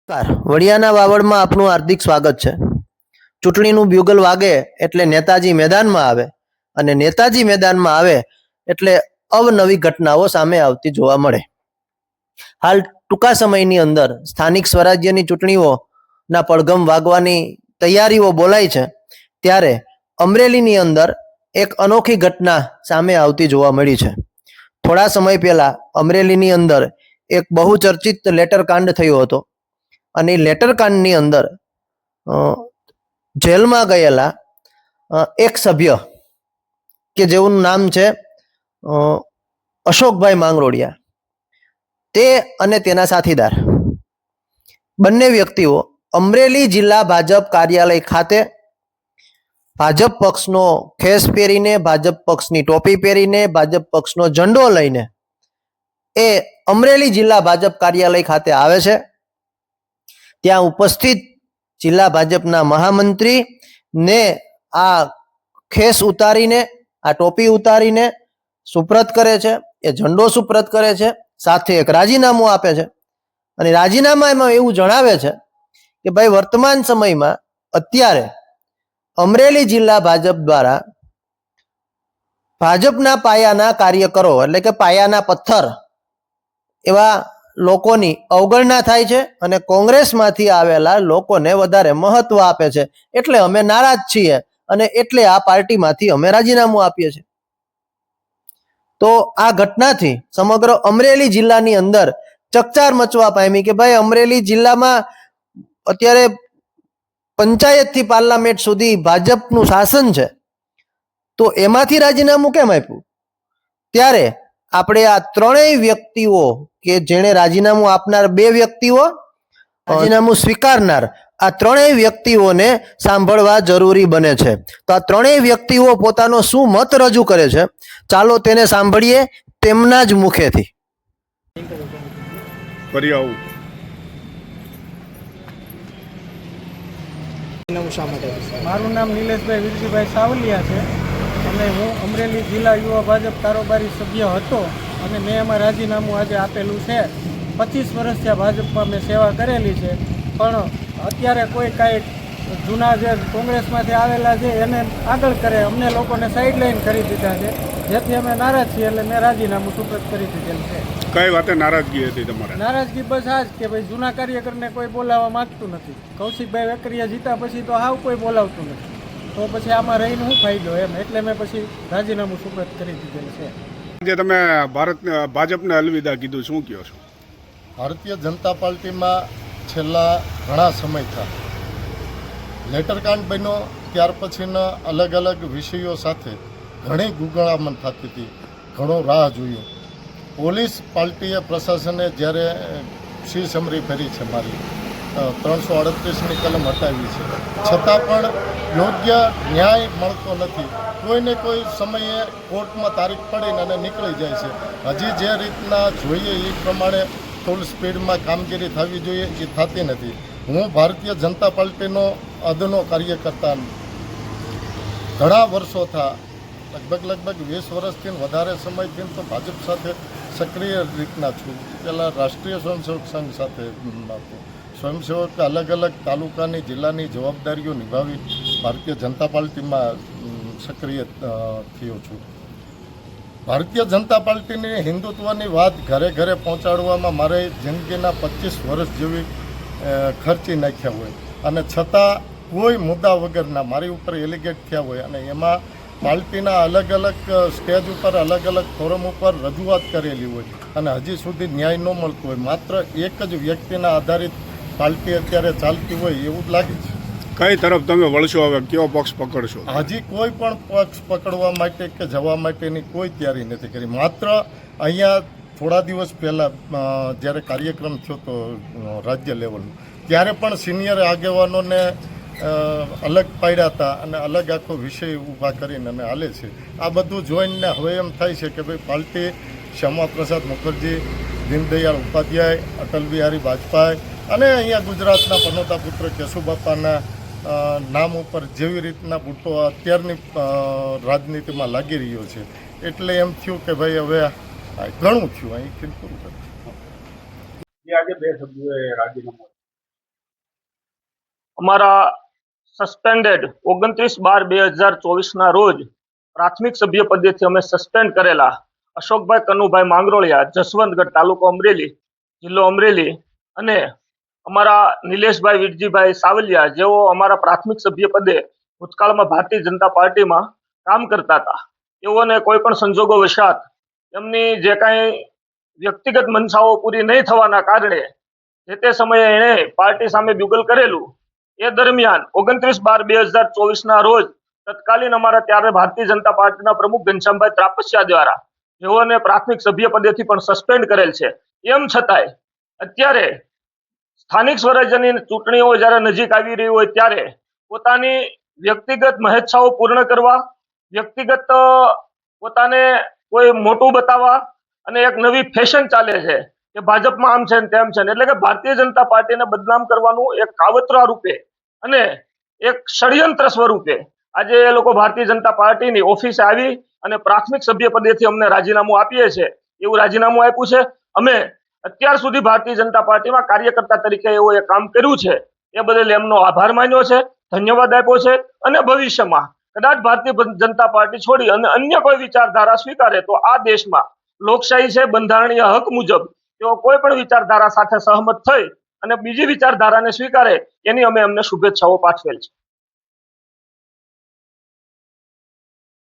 વડિયાના વાવડમાં આપનું હાર્દિક સ્વાગત છે। ચૂંટણીનું બ્યુગલ વાગે એટલે નેતાજી મેદાનમાં આવે અને નેતાજી મેદાનમાં આવે એટલે અવનવી ઘટનાઓ સામે આવતી જોવા મળે। હાલ ટૂંકા સમયની અંદર સ્થાનિક સ્વરાજ્યની ચૂંટણીઓના પડઘમ વાગવાની તૈયારીઓ બોલાય છે, ત્યારે અમરેલીની અંદર એક અનોખી ઘટના સામે આવતી જોવા મળી છે। થોડા સમય પહેલા અમરેલીની અંદર એક બહુ ચર્ચિત લેટરકાંડ થયો હતો અને લેટરકાંડની અંદર જેલમાં ગયેલા એક સભ્ય કે જેનું નામ છે અશોકભાઈ માંગરોળિયા, તે અને તેના સાથીદાર બંને વ્યક્તિઓ અમરેલી જિલ્લા ભાજપ કાર્યાલય ખાતે ભાજપ પક્ષનો ખેસ પહેરીને, ભાજપ પક્ષની ટોપી પહેરીને, ભાજપ પક્ષનો ઝંડો લઈને એ અમરેલી જિલ્લા ભાજપ કાર્યાલય ખાતે આવે છે। ત્યાં ઉપસ્થિત જિલ્લા ભાજપના મહામંત્રી ને આ ખેસ ઉતારીને, આ ટોપી ઉતારીને સુપ્રત કરે છે, એ ઝંડો સુપ્રત કરે છે, સાથે એક રાજીનામું આપે છે અને રાજીનામામાં એવું જણાવે છે કે ભાઈ વર્તમાન સમયમાં અત્યારે અમરેલી જિલ્લા ભાજપ દ્વારા ભાજપના પાયાના કાર્યકરો એટલે કે પાયાના પથ્થર એવા લોકોની અવગણના થાય છે અને કોંગ્રેસમાંથી આવેલા લોકોને વધારે મહત્વ આપે છે, એટલે અમે નારાજ છીએ અને એટલે આ પાર્ટીમાંથી અમે રાજીનામું આપીએ છીએ। તો આ ઘટનાથી સમગ્ર અમરેલી જિલ્લાની અંદર ચકચાર મચવા પામી કે ભાઈ અમરેલી જિલ્લામાં અત્યારે પંચાયતથી પાર્લામેન્ટ સુધી ભાજપનું શાસન છે, તો એમાંથી રાજીનામું કેમ આપ્યું? ત્યારે આપણે આ ત્રણેય વ્યક્તિઓ કે જેણે રાજીનામું આપનાર બે વ્યક્તિઓ, રાજીનામું સ્વીકારનાર આ ત્રણેય વ્યક્તિઓને સાંભળવા જરૂરી બને છે। તો આ ત્રણેય વ્યક્તિઓ પોતાનો શું મત રજૂ કરે છે, ચાલો તેને સાંભળીએ તેમના જ મુખેથી। મારું નામ નિલેશભાઈ વિરજીભાઈ સાવલિયા છે અને હું અમરેલી જિલ્લા યુવા ભાજપ કારોબારી સભ્ય હતો અને મેં એમાં રાજીનામું આજે આપેલું છે। 25 વર્ષથી આ ભાજપમાં મેં સેવા કરેલી છે, પણ અત્યારે કોઈ કાંઈ જૂના જે કોંગ્રેસમાંથી આવેલા છે એને આગળ કરે, અમને લોકોને સાઈડલાઈન કરી દીધા છે, જેથી અમે નારાજ છીએ, એટલે મેં રાજીનામું સુપ્રત કરી દીધેલું છે। કઈ વાતે નારાજગી હતી તમારે? નારાજગી બસ આ જ કે ભાઈ જૂના કાર્યકરને કોઈ બોલાવવા માંગતું નથી। કૌશિકભાઈ વેકરિયા જીતા પછી તો હાવ કોઈ બોલાવતું નથી, તો પછી આમાં રહીને શું ફાયદો એમ, એટલે મેં પછી રાજીનામું સુપ્રત કરી દીધેલું છે। જે તમે ભાજપને અલવિદા કીધું, શું કહો છો? ભારતીય જનતા પાર્ટીમાં છેલ્લા ઘણા સમયથી લેટરકાંડ બન્યો ત્યાર પછીના અલગ અલગ વિષયો સાથે ઘણી ગુંગળામણ થતી હતી, ઘણો રાહ જોયો। પોલીસ પાર્ટીએ પ્રશાસને જ્યારે સમરી ફેરી છે, મારી 338ની કલમ હટાવી છે, છતાં પણ યોગ્ય ન્યાય મળતો નથી। કોઈને કોઈ સમયે કોર્ટમાં તારીખ પડીને અને નીકળી જાય છે। હજી જે રીતના જોઈએ એ પ્રમાણે ફૂલ સ્પીડમાં કામગીરી થવી જોઈએ એ થતી નથી। હું ભારતીય જનતા પાર્ટીનો અદનો કાર્યકર્તા ઘણા વર્ષોથી લગભગ 20 વર્ષથી વધારે સમયથી તો ભાજપ સાથે સક્રિય રીતના છું। પહેલાં રાષ્ટ્રીય સ્વયંસેવક સંઘ સાથે સ્વયંસેવક અલગ અલગ તાલુકાની જિલ્લાની જવાબદારીઓ નિભાવી ભારતીય જનતા પાર્ટીમાં સક્રિય થયો છું। ભારતીય જનતા પાર્ટીની હિન્દુત્વની વાત ઘરે ઘરે પહોંચાડવામાં મારે જિંદગીના 25 વર્ષ જેવી ખર્ચી નાખ્યા હોય અને છતાં કોઈ મુદ્દા વગરના મારી ઉપર એલિગેટ થયા હોય અને એમાં પાર્ટીના અલગ અલગ સ્ટેજ ઉપર અલગ અલગ ફોરમ ઉપર રજૂઆત કરેલી હોય અને હજી સુધી ન્યાય ન મળતો હોય, માત્ર એક જ વ્યક્તિના આધારિત પાર્ટી અત્યારે ચાલતી હોય એવું જ લાગે છે। કઈ તરફ તમે વળશો? હવે કયો પક્ષ પકડશો? હજી કોઈ પણ પક્ષ પકડવા માટે કે જવા માટેની કોઈ તૈયારી નથી કરી। માત્ર અહીંયા થોડા દિવસ પહેલાં જ્યારે કાર્યક્રમ થયો હતો રાજ્ય લેવલનો, ત્યારે પણ સિનિયર આગેવાનોને અલગ પાડ્યા હતા અને અલગ આખો વિષય ઊભા કરીને અને હાલે છે। આ બધું જોઈને હવે એમ થાય છે કે ભાઈ પાર્ટી શ્યામાપ્રસાદ મુખર્જી, દીનદયાળ ઉપાધ્યાય, અટલ બિહારી વાજપેયી અને અહીંયા ગુજરાતના પનોતા પુત્ર કેશુબાપાના નામ ઉપર જેવી રીતના બુટ્ટો અત્યારની રાજનીતિમાં લાગી રહ્યો છે, એટલે એમ થયું કે ભાઈ હવે ઘણું થયું, અહીંથી પૂરું કર્યું। આજે બે સભ્યોએ રાજીનામું અમારા સસ્પેન્ડેડ 29/12/2024 રોજ પ્રાથમિક સભ્ય પદેથી અમે સસ્પેન્ડ કરેલા અશોકભાઈ કનુભાઈ માંગરોળિયા, જસવંતગઢ, તાલુકો અમરેલી, જિલ્લો અમરેલી, અને અમારા નિલેશભાઈ વિરજીભાઈ સાવલિયા, જેઓ અમારા પ્રાથમિક સભ્ય પદે ભૂતકાળમાં ભારતીય જનતા પાર્ટીમાં કામ કરતા હતા, તેઓને કોઈ પણ સંજોગો વશાત એમની જે કાંઈ વ્યક્તિગત મનસાઓ પૂરી નહીં થવાના કારણે જે તે સમયે એણે પાર્ટી સામે બ્યુગલ કરેલું. એ દરમિયાન 29/12/2024 રોજ તત્કાલીન અમારા ત્યારે ભારતીય જનતા પાર્ટીના પ્રમુખ ઘનશ્યામભાઈ ત્રાપસિયા દ્વારા જેઓને પ્રાથમિક સભ્ય પદેથી પણ સસ્પેન્ડ કરેલ છે. એમ છતાંય અત્યારે સ્થાનિક સ્વરાજ્યની ચૂંટણીઓ જ્યારે નજીક આવી રહી હોય ત્યારે પોતાની વ્યક્તિગત મહેચ્છાઓ પૂર્ણ કરવા, વ્યક્તિગત પોતાને કોઈ મોટું બતાવવા અને એક નવી ફેશન ચાલે છે કે ભાજપમાં આમ છે ને તેમ છે, એટલે કે ભારતીય જનતા પાર્ટીને બદનામ કરવાનું એક કાવતરા રૂપે અને એક ષડયંત્ર સ્વરૂપે આજે એ લોકો ભારતીય જનતા પાર્ટીની ઓફિસે આવી અને પ્રાથમિક સભ્ય પદેથી અમને રાજીનામું આપીએ છે એવું રાજીનામું આપ્યું છે. અમે અત્યાર સુધી ભારતીય જનતા પાર્ટીમાં કાર્યકર્તા તરીકે એવું એ કામ કર્યું છે, એ બદલ એમનો આભાર માન્યો છે, ધન્યવાદ આપ્યો છે. અને ભવિષ્યમાં કદાચ ભારતીય જનતા પાર્ટી છોડી અને અન્ય કોઈ વિચારધારા સ્વીકારે તો આ દેશમાં લોકશાહી છે, બંધારણીય હક મુજબ તેઓ કોઈ પણ વિચારધારા સાથે સહમત થઈ અને બીજી વિચારધારાને સ્વીકારે એની અમે એમને શુભેચ્છાઓ પાઠવેલ છે.